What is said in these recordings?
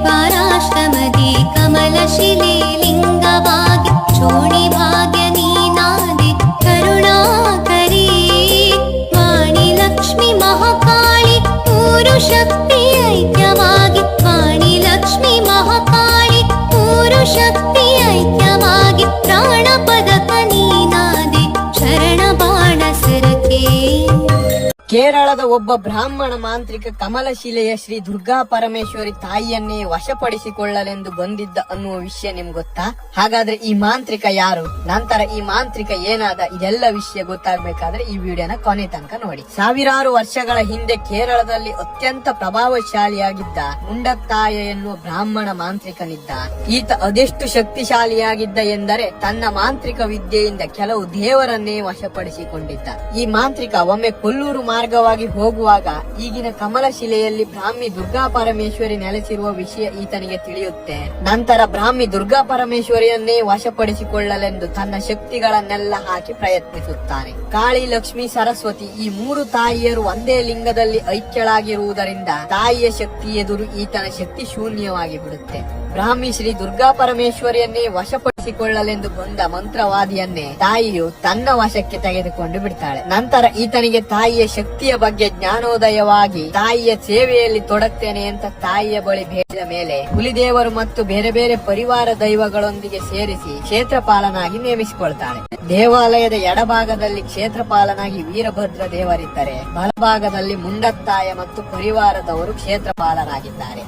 ಪರಾಶ್ರಮದಿ ಕಮಲಶಿಲೆ ಲಿಂಗವಾಗಿ ಚೋಣಿ ಭಾಗ್ಯ ನೀನಾದೆ ಕರುಣಾಕರಿ ವಾಣಿ ಲಕ್ಷ್ಮಿ ಮಹಾಕಾಳಿ ಮೂರು ಶಕ್ತಿ ಐಕ್ಯವಾಗಿ ವಾಣಿ ಲಕ್ಷ್ಮಿ ಮಹಾಕಾಳಿ ಮೂರು ಶಕ್ತಿ ಐಕ್ಯವಾಗಿ ಪ್ರಾಣ ಪದಕ ನೀನಾದೆ ಶರಣ ಬಾಣ ಸರಕೆ. ಕೇರಳದ ಒಬ್ಬ ಬ್ರಾಹ್ಮಣ ಮಾಂತ್ರಿಕ ಕಮಲಶಿಲೆಯ ಶ್ರೀ ದುರ್ಗಾ ಪರಮೇಶ್ವರಿ ತಾಯಿಯನ್ನೇ ವಶಪಡಿಸಿಕೊಳ್ಳಲೆಂದು ಬಂದಿದ್ದ ಅನ್ನುವ ವಿಷಯ ನಿಮ್ಗೆ ಗೊತ್ತಾ? ಹಾಗಾದ್ರೆ ಈ ಮಾಂತ್ರಿಕ ಯಾರು, ನಂತರ ಈ ಮಾಂತ್ರಿಕ ಏನಾದ, ಇದೆಲ್ಲ ವಿಷಯ ಗೊತ್ತಾಗ್ಬೇಕಾದ್ರೆ ಈ ವಿಡಿಯೋನ ಕೊನೆ ತನಕ ನೋಡಿ. ಸಾವಿರಾರು ವರ್ಷಗಳ ಹಿಂದೆ ಕೇರಳದಲ್ಲಿ ಅತ್ಯಂತ ಪ್ರಭಾವಶಾಲಿಯಾಗಿದ್ದ ಮುಂಡತ್ತಾಯ ಎನ್ನುವ ಬ್ರಾಹ್ಮಣ ಮಾಂತ್ರಿಕನಿದ್ದ. ಈತ ಅದೆಷ್ಟು ಶಕ್ತಿಶಾಲಿಯಾಗಿದ್ದ ಎಂದರೆ ತನ್ನ ಮಾಂತ್ರಿಕ ವಿದ್ಯೆಯಿಂದ ಕೆಲವು ದೇವರನ್ನೇ ವಶಪಡಿಸಿಕೊಂಡಿದ್ದ. ಈ ಮಾಂತ್ರಿಕ ಒಮ್ಮೆ ಕೊಲ್ಲೂರು ಮಾರ್ಗವಾಗಿ ಹೋಗುವಾಗ ಈಗಿನ ಕಮಲಶಿಲೆಯಲ್ಲಿ ಬ್ರಾಹ್ಮಿ ದುರ್ಗಾ ಪರಮೇಶ್ವರಿ ನೆಲೆಸಿರುವ ವಿಷಯ ಈತನಿಗೆ ತಿಳಿಯುತ್ತೆ. ನಂತರ ಬ್ರಾಹ್ಮಿ ದುರ್ಗಾ ಪರಮೇಶ್ವರಿಯನ್ನೇ ವಶಪಡಿಸಿಕೊಳ್ಳಲೆಂದು ತನ್ನ ಶಕ್ತಿಗಳನ್ನೆಲ್ಲ ಹಾಕಿ ಪ್ರಯತ್ನಿಸುತ್ತಾನೆ. ಕಾಳಿ, ಲಕ್ಷ್ಮಿ, ಸರಸ್ವತಿ ಈ ಮೂರು ತಾಯಿಯರು ಒಂದೇ ಲಿಂಗದಲ್ಲಿ ಐಕ್ಯಳಾಗಿರುವುದರಿಂದ ತಾಯಿಯ ಶಕ್ತಿ ಎದುರು ಈತನ ಶಕ್ತಿ ಶೂನ್ಯವಾಗಿ ಬಿಡುತ್ತೆ. ಬ್ರಾಹ್ಮಿ ಶ್ರೀ ದುರ್ಗಾ ಪರಮೇಶ್ವರಿಯನ್ನೇ ವಶಪಡಿಸಿಕೊಳ್ಳಲೆಂದು ಬಂದ ಮಂತ್ರವಾದಿಯನ್ನೇ ತಾಯಿಯು ತನ್ನ ವಶಕ್ಕೆ ತೆಗೆದುಕೊಂಡು ಬಿಡ್ತಾಳೆ. ನಂತರ ಈತನಿಗೆ ತಾಯಿಯ ಶಕ್ತಿಯ ಬಗ್ಗೆ ಜ್ಞಾನೋದಯವಾಗಿ ತಾಯಿಯ ಸೇವೆಯಲ್ಲಿ ತೊಡಗ್ತೇನೆ ಅಂತ ತಾಯಿಯ ಬಳಿ ಬೇಡಿದ ಮೇಲೆ ಹುಲಿದೇವರು ಮತ್ತು ಬೇರೆ ಬೇರೆ ಪರಿವಾರ ದೈವಗಳೊಂದಿಗೆ ಸೇರಿಸಿ ಕ್ಷೇತ್ರಪಾಲನಾಗಿ ನೇಮಿಸಿಕೊಳ್ತಾಳೆ. ದೇವಾಲಯದ ಎಡಭಾಗದಲ್ಲಿ ಕ್ಷೇತ್ರಪಾಲನಾಗಿ ವೀರಭದ್ರ ದೇವರಿದ್ದರೆ ಬಲಭಾಗದಲ್ಲಿ ಮುಂಡತ್ತಾಯ ಮತ್ತು ಪರಿವಾರದವರು ಕ್ಷೇತ್ರಪಾಲರಾಗಿದ್ದಾರೆ.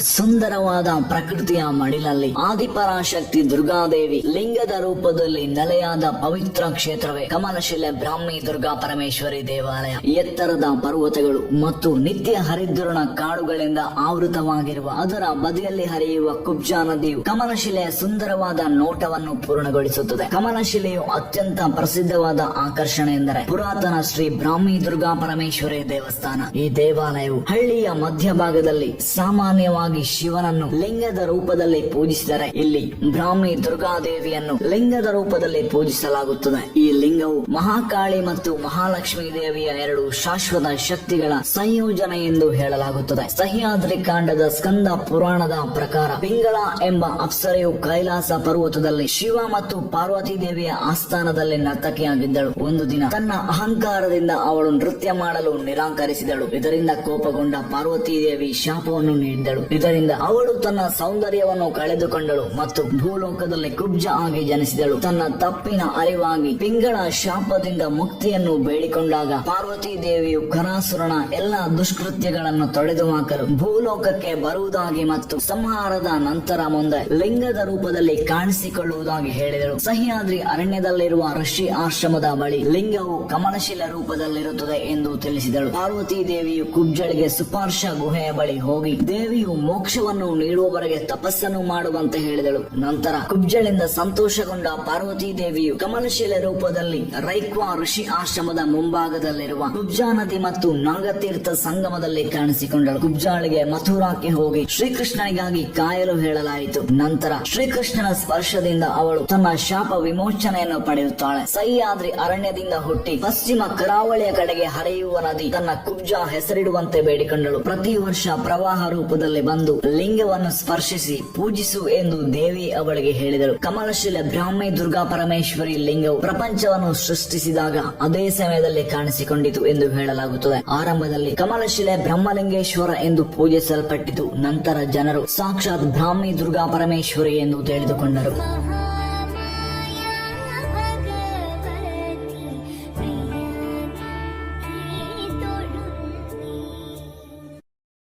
ಸುಂದರವಾದ ಪ್ರಕೃತಿಯ ಮಡಿಲಲ್ಲಿ ಆದಿಪರಾಶಕ್ತಿ ದುರ್ಗಾದೇವಿ ಲಿಂಗದ ರೂಪದಲ್ಲಿ ನೆಲೆಯಾದ ಪವಿತ್ರ ಕ್ಷೇತ್ರವೇ ಕಮಲಶಿಲೆ ಬ್ರಾಹ್ಮಿ ದುರ್ಗಾ ಪರಮೇಶ್ವರಿ ದೇವಾಲಯ. ಎತ್ತರದ ಪರ್ವತಗಳು ಮತ್ತು ನಿತ್ಯ ಹರಿದ್ವರ್ಣ ಕಾಡುಗಳಿಂದ ಆವೃತವಾಗಿರುವ ಅದರ ಬದಿಯಲ್ಲಿ ಹರಿಯುವ ಕುಬ್ಜಾ ನದಿಯು ಕಮಲಶಿಲೆಯ ಸುಂದರವಾದ ನೋಟವನ್ನು ಪೂರ್ಣಗೊಳಿಸುತ್ತದೆ. ಕಮಲಶಿಲೆಯು ಅತ್ಯಂತ ಪ್ರಸಿದ್ಧವಾದ ಆಕರ್ಷಣೆ ಎಂದರೆ ಪುರಾತನ ಶ್ರೀ ಬ್ರಾಹ್ಮಿ ದುರ್ಗಾ ಪರಮೇಶ್ವರಿ ದೇವಸ್ಥಾನ. ಈ ದೇವಾಲಯವು ಹಳ್ಳಿಯ ಮಧ್ಯಭಾಗದಲ್ಲಿ ಸಾಮಾನ್ಯವಾಗಿ ಶಿವನನ್ನು ಲಿಂಗದ ರೂಪದಲ್ಲಿ ಪೂಜಿಸಿದರೆ ಇಲ್ಲಿ ಬ್ರಾಹ್ಮಿ ದುರ್ಗಾದೇವಿಯನ್ನು ಲಿಂಗದ ರೂಪದಲ್ಲಿ ಪೂಜಿಸಲಾಗುತ್ತದೆ. ಈ ಲಿಂಗವು ಮಹಾಕಾಳಿ ಮತ್ತು ಮಹಾಲಕ್ಷ್ಮೀ ದೇವಿಯ ಎರಡು ಶಾಶ್ವತ ಶಕ್ತಿಗಳ ಸಂಯೋಜನೆ ಎಂದು ಹೇಳಲಾಗುತ್ತದೆ. ಸಹ್ಯಾದ್ರಿ ಕಾಂಡದ ಸ್ಕಂದ ಪುರಾಣದ ಪ್ರಕಾರ ಪಿಂಗಳ ಎಂಬ ಅಪ್ಸರೆಯು ಕೈಲಾಸ ಪರ್ವತದಲ್ಲಿ ಶಿವ ಮತ್ತು ಪಾರ್ವತಿ ದೇವಿಯ ಆಸ್ಥಾನದಲ್ಲಿ ನರ್ತಕಿಯಾಗಿದ್ದಳು. ಒಂದು ದಿನ ತನ್ನ ಅಹಂಕಾರದಿಂದ ಅವಳು ನೃತ್ಯ ಮಾಡಲು ನಿರಾಕರಿಸಿದಳು. ಇದರಿಂದ ಕೋಪಗೊಂಡ ಪಾರ್ವತಿ ದೇವಿ ಶಾಪವನ್ನು ನೀಡಿದಳು. ಇದರಿಂದ ಅವಳು ತನ್ನ ಸೌಂದರ್ಯವನ್ನು ಕಳೆದುಕೊಂಡಳು ಮತ್ತು ಭೂಲೋಕದಲ್ಲಿ ಕುಬ್ಜ ಆಗಿ ಜನಿಸಿದಳು. ತನ್ನ ತಪ್ಪಿನ ಅರಿವಾಗಿ ಪಿಂಗಳ ಶಾಪದಿಂದ ಮುಕ್ತಿಯನ್ನು ಬೇಡಿಕೊಂಡಾಗ ಪಾರ್ವತಿ ದೇವಿಯು ಕರಾಸುರನ ಎಲ್ಲಾ ದುಷ್ಕೃತ್ಯಗಳನ್ನು ತೊಡೆದು ಹಾಕಲು ಭೂಲೋಕಕ್ಕೆ ಬರುವುದಾಗಿ ಮತ್ತು ಸಂಹಾರದ ನಂತರ ಮುಂದೆ ಲಿಂಗದ ರೂಪದಲ್ಲಿ ಕಾಣಿಸಿಕೊಳ್ಳುವುದಾಗಿ ಹೇಳಿದಳು. ಸಹ್ಯಾದ್ರಿ ಅರಣ್ಯದಲ್ಲಿರುವ ಋಷಿ ಆಶ್ರಮದ ಬಳಿ ಲಿಂಗವು ಕಮಲಶಿಲೆ ರೂಪದಲ್ಲಿರುತ್ತದೆ ಎಂದು ತಿಳಿಸಿದಳು. ಪಾರ್ವತಿ ದೇವಿಯು ಕುಬ್ಜಳಿಗೆ ಸುಪಾರ್ಶ ಗುಹೆಯ ಬಳಿ ಹೋಗಿ ದೇವಿಯು ಮೋಕ್ಷವನ್ನು ನೀಡುವವರೆಗೆ ತಪಸ್ಸನ್ನು ಮಾಡುವಂತೆ ಹೇಳಿದಳು. ನಂತರ ಕುಬ್ಜಳಿಂದ ಸಂತೋಷಗೊಂಡ ಪಾರ್ವತಿ ದೇವಿಯು ಕಮಲಶಿಲೆ ರೂಪದಲ್ಲಿ ರೈಕ್ವಾ ಋಷಿ ಆಶ್ರಮದ ಮುಂಭಾಗದಲ್ಲಿರುವ ಕುಬ್ಜಾ ನದಿ ಮತ್ತು ನಾಗತೀರ್ಥ ಸಂಗಮದಲ್ಲಿ ಕಾಣಿಸಿಕೊಂಡಳು. ಕುಬ್ಜಾಳಿಗೆ ಮಥುರಾಕ್ಕೆ ಹೋಗಿ ಶ್ರೀಕೃಷ್ಣನಿಗಾಗಿ ಕಾಯಲು ಹೇಳಲಾಯಿತು. ನಂತರ ಶ್ರೀಕೃಷ್ಣನ ಸ್ಪರ್ಶದಿಂದ ಅವಳು ತನ್ನ ಶಾಪ ವಿಮೋಚನೆಯನ್ನು ಪಡೆಯುತ್ತಾಳೆ. ಸಹ್ಯಾದ್ರಿ ಅರಣ್ಯದಿಂದ ಹುಟ್ಟಿ ಪಶ್ಚಿಮ ಕರಾವಳಿಯ ಕಡೆಗೆ ಹರಿಯುವ ನದಿ ತನ್ನ ಕುಬ್ಜಾ ಹೆಸರಿಡುವಂತೆ ಬೇಡಿಕೊಂಡಳು. ಪ್ರತಿ ವರ್ಷ ಪ್ರವಾಹ ರೂಪದಲ್ಲಿ ಬಂದು ಲಿಂಗವನ್ನು ಸ್ಪರ್ಶಿಸಿ ಪೂಜಿಸು ಎಂದು ದೇವಿ ಅವಳಿಗೆ ಹೇಳಿದಳು. ಕಮಲಶಿಲೆ ಬ್ರಾಹ್ಮಿ ದುರ್ಗಾ ಪರಮೇಶ್ವರಿ ಲಿಂಗವು ಪ್ರಪಂಚವನ್ನು ಸೃಷ್ಟಿಸಿದಾಗ ಅದೇ ಸಮಯದಲ್ಲಿ ಕಾಣಿಸಿಕೊಂಡಿತು ಎಂದು ಹೇಳಲಾಗುತ್ತದೆ. ಆರಂಭದಲ್ಲಿ ಕಮಲಶಿಲೆ ಬ್ರಹ್ಮಲಿಂಗೇಶ್ವರ ಎಂದು ಪೂಜಿಸಲ್ಪಟ್ಟಿತು. ನಂತರ ಜನರು ಸಾಕ್ಷಾತ್ ಬ್ರಾಹ್ಮಿ ದುರ್ಗಾ ಪರಮೇಶ್ವರಿ ಎಂದು ತಿಳಿದುಕೊಂಡರು.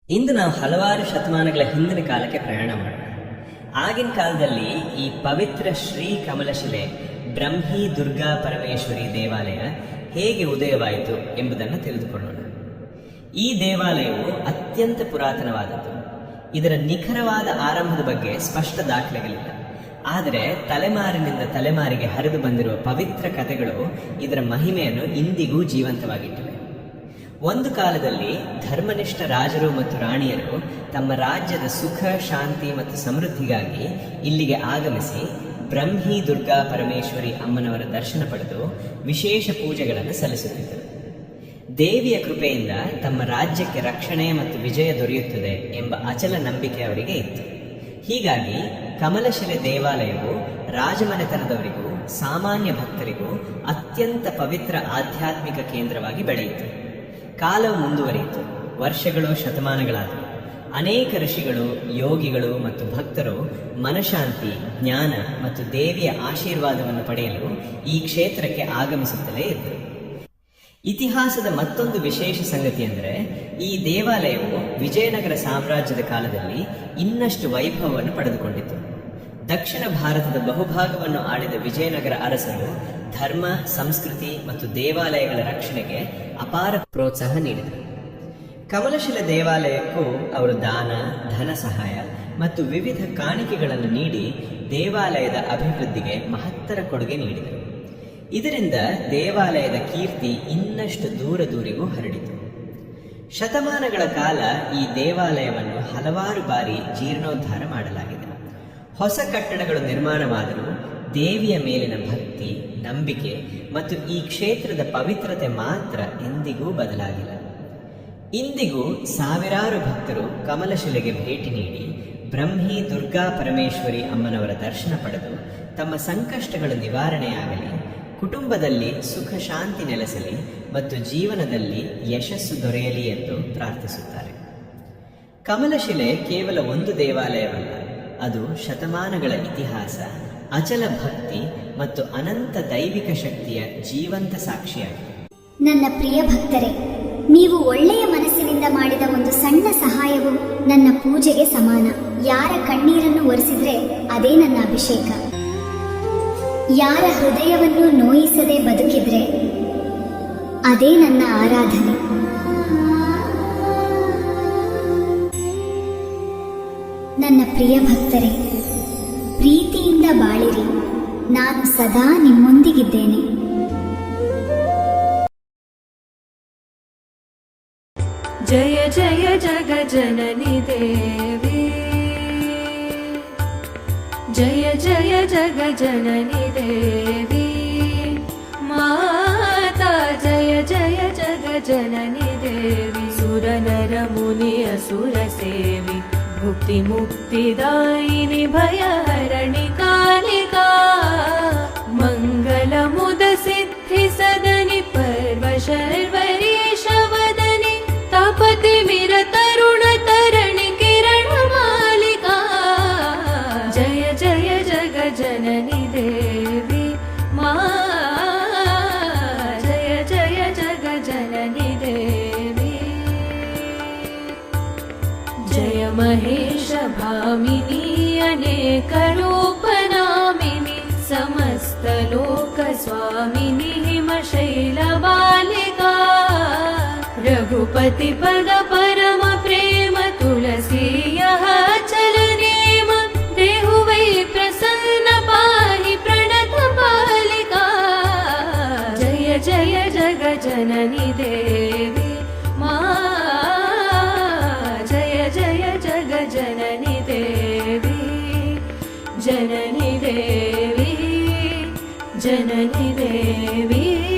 ಇಂದು ನಾವು ಹಲವಾರು ಶತಮಾನಗಳ ಹಿಂದಿನ ಕಾಲಕ್ಕೆ ಪ್ರಯಾಣ ಮಾಡೋಣ. ಆಗಿನ ಕಾಲದಲ್ಲಿ ಈ ಪವಿತ್ರ ಶ್ರೀ ಕಮಲಶಿಲೆ ಬ್ರಹ್ಮಿ ದುರ್ಗಾ ಪರಮೇಶ್ವರಿ ದೇವಾಲಯ ಹೇಗೆ ಉದಯವಾಯಿತು ಎಂಬುದನ್ನು ತಿಳಿದುಕೊಳ್ಳೋಣ. ಈ ದೇವಾಲಯವು ಅತ್ಯಂತ ಪುರಾತನವಾದದ್ದು. ಇದರ ನಿಖರವಾದ ಆರಂಭದ ಬಗ್ಗೆ ಸ್ಪಷ್ಟ ದಾಖಲೆಗಳಿಲ್ಲ. ಆದರೆ ತಲೆಮಾರಿನಿಂದ ತಲೆಮಾರಿಗೆ ಹರಿದು ಬಂದಿರುವ ಪವಿತ್ರ ಕಥೆಗಳು ಇದರ ಮಹಿಮೆಯನ್ನು ಇಂದಿಗೂ ಜೀವಂತವಾಗಿಟ್ಟಿವೆ. ಒಂದು ಕಾಲದಲ್ಲಿ ಧರ್ಮನಿಷ್ಠ ರಾಜರು ಮತ್ತು ರಾಣಿಯರು ತಮ್ಮ ರಾಜ್ಯದ ಸುಖ, ಶಾಂತಿ ಮತ್ತು ಸಮೃದ್ಧಿಗಾಗಿ ಇಲ್ಲಿಗೆ ಆಗಮಿಸಿ ಬ್ರಹ್ಮಿ ದುರ್ಗಾ ಪರಮೇಶ್ವರಿ ಅಮ್ಮನವರ ದರ್ಶನ ಪಡೆದು ವಿಶೇಷ ಪೂಜೆಗಳನ್ನು ಸಲ್ಲಿಸುತ್ತಿದ್ದರು. ದೇವಿಯ ಕೃಪೆಯಿಂದ ತಮ್ಮ ರಾಜ್ಯಕ್ಕೆ ರಕ್ಷಣೆ ಮತ್ತು ವಿಜಯ ದೊರೆಯುತ್ತದೆ ಎಂಬ ಅಚಲ ನಂಬಿಕೆ ಅವರಿಗೆ ಇತ್ತು. ಹೀಗಾಗಿ ಕಮಲಶಿಲೆ ದೇವಾಲಯವು ರಾಜಮನೆತನದವರಿಗೂ ಸಾಮಾನ್ಯ ಭಕ್ತರಿಗೂ ಅತ್ಯಂತ ಪವಿತ್ರ ಆಧ್ಯಾತ್ಮಿಕ ಕೇಂದ್ರವಾಗಿ ಬೆಳೆಯಿತು. ಕಾಲವು ಮುಂದುವರಿಯಿತು. ವರ್ಷಗಳು ಶತಮಾನಗಳಾದವು. ಅನೇಕ ಋಷಿಗಳು, ಯೋಗಿಗಳು ಮತ್ತು ಭಕ್ತರು ಮನಶಾಂತಿ, ಜ್ಞಾನ ಮತ್ತು ದೇವಿಯ ಆಶೀರ್ವಾದವನ್ನು ಪಡೆಯಲು ಈ ಕ್ಷೇತ್ರಕ್ಕೆ ಆಗಮಿಸುತ್ತಲೇ ಇದ್ದರು. ಇತಿಹಾಸದ ಮತ್ತೊಂದು ವಿಶೇಷ ಸಂಗತಿ ಎಂದರೆ, ಈ ದೇವಾಲಯವು ವಿಜಯನಗರ ಸಾಮ್ರಾಜ್ಯದ ಕಾಲದಲ್ಲಿ ಇನ್ನಷ್ಟು ವೈಭವವನ್ನು ಪಡೆದುಕೊಂಡಿತು. ದಕ್ಷಿಣ ಭಾರತದ ಬಹುಭಾಗವನ್ನು ಆಳಿದ ವಿಜಯನಗರ ಅರಸರು ಧರ್ಮ, ಸಂಸ್ಕೃತಿ ಮತ್ತು ದೇವಾಲಯಗಳ ರಕ್ಷಣೆಗೆ ಅಪಾರ ಪ್ರೋತ್ಸಾಹ ನೀಡಿದರು. ಕಮಲಶಿಲೆ ದೇವಾಲಯಕ್ಕೂ ಅವರು ದಾನ, ಧನ ಸಹಾಯ ಮತ್ತು ವಿವಿಧ ಕಾಣಿಕೆಗಳನ್ನು ನೀಡಿ ದೇವಾಲಯದ ಅಭಿವೃದ್ಧಿಗೆ ಮಹತ್ತರ ಕೊಡುಗೆ ನೀಡಿದರು. ಇದರಿಂದ ದೇವಾಲಯದ ಕೀರ್ತಿ ಇನ್ನಷ್ಟು ದೂರದೂರಿಗೂ ಹರಡಿತು. ಶತಮಾನಗಳ ಕಾಲ ಈ ದೇವಾಲಯವನ್ನು ಹಲವಾರು ಬಾರಿ ಜೀರ್ಣೋದ್ಧಾರ ಮಾಡಲಾಗಿದೆ. ಹೊಸ ಕಟ್ಟಡಗಳು ನಿರ್ಮಾಣವಾದರೂ ದೇವಿಯ ಮೇಲಿನ ಭಕ್ತಿ, ನಂಬಿಕೆ ಮತ್ತು ಈ ಕ್ಷೇತ್ರದ ಪವಿತ್ರತೆ ಮಾತ್ರ ಎಂದಿಗೂ ಬದಲಾಗಿಲ್ಲ. ಇಂದಿಗೂ ಸಾವಿರಾರು ಭಕ್ತರು ಕಮಲಶಿಲೆಗೆ ಭೇಟಿ ನೀಡಿ ಬ್ರಹ್ಮಿ ದುರ್ಗಾ ಪರಮೇಶ್ವರಿ ಅಮ್ಮನವರ ದರ್ಶನ ಪಡೆದು ತಮ್ಮ ಸಂಕಷ್ಟಗಳು ನಿವಾರಣೆಯಾಗಲಿ, ಕುಟುಂಬದಲ್ಲಿ ಸುಖ ಶಾಂತಿ ನೆಲೆಸಲಿ ಮತ್ತು ಜೀವನದಲ್ಲಿ ಯಶಸ್ಸು ದೊರೆಯಲಿ ಎಂದು ಪ್ರಾರ್ಥಿಸುತ್ತಾರೆ. ಕಮಲಶಿಲೆ ಕೇವಲ ಒಂದು ದೇವಾಲಯವಲ್ಲ, ಅದು ಶತಮಾನಗಳ ಇತಿಹಾಸ, ಅಚಲ ಭಕ್ತಿ ಮತ್ತು ಅನಂತ ದೈವಿಕ ಶಕ್ತಿಯ ಜೀವಂತ ಸಾಕ್ಷಿಯಾಗಿದೆ. ನನ್ನ ಪ್ರಿಯ ಭಕ್ತರೇ, ನೀವು ಒಳ್ಳೆಯ ಮನಸ್ಸಿನಿಂದ ಮಾಡಿದ ಒಂದು ಸಣ್ಣ ಸಹಾಯವು ನನ್ನ ಪೂಜೆಗೆ ಸಮಾನ. ಯಾರ ಕಣ್ಣೀರನ್ನು ಒರೆಸಿದ್ರೆ ಅದೇ ನನ್ನ ಅಭಿಷೇಕ. ಯಾರ ಹೃದಯವನ್ನು ನೋಯಿಸದೆ ಬದುಕಿದ್ರೆ ಅದೇ ನನ್ನ ಆರಾಧನೆ. ನನ್ನ ಪ್ರಿಯ ಭಕ್ತರೇ, ಪ್ರೀತಿಯಿಂದ ಬಾಳಿರಿ. ನಾನು ಸದಾ ನಿಮ್ಮೊಂದಿಗಿದ್ದೇನೆ. ಜಯ ಜಯ ಜಗಜನನಿ ದೇವಿ, ಜಯ ಜಯ ಜಗಜನನಿ ದೇವಿ ಮಾತಾ, ಜಯ ಜಯ ಜಗಜನನಿ ದೇವಿ. ಸುರನರ ಮುನಿ ಅಸುರ ಸೇವಿ, ಮುಕ್ತಿ ಮುಕ್ತಿದಾಯಿನಿ ಭಯಹರಣಿ ಕಾಲಿಕಾ. ಮಂಗಲ ಮುದ ಸಿದ್ಧಿ ಸದನಿ ಪರ್ವ ಶರ್ವರೀಶ ವದನಿ, ತಾಪತಿ ಮಿರ ತರುಣ ತರಣಿ ಕಿರಣ ಮಾಲಿಕಾ. ಜಯ ಜಯ ಜಗ ಜನನಿ ದೇವಿ ಮಾ, ಜಯ ಜಯ ಜಗ ಜನನಿ ದೇವಿ. ಜಯ ಮಹೇಶ ಭಾಮಿನಿ ಅನೇಕ ರೂಪ ನಾಮಿನಿ, ಸಮಸ್ತ ಲೋಕ ಸ್ವಾಮಿನಿ ಹಿಮಶೈಲ ಬಾಲಿಕಾ. रघुपति पद परम प्रेम, तुलसी यह चल नेम. देहु वै प्रसन्न पाहि प्रणत बालिका. जय जय जग जननी देवी मा, जय जय जग जननी देवी. जननी देवी, जननी देवी.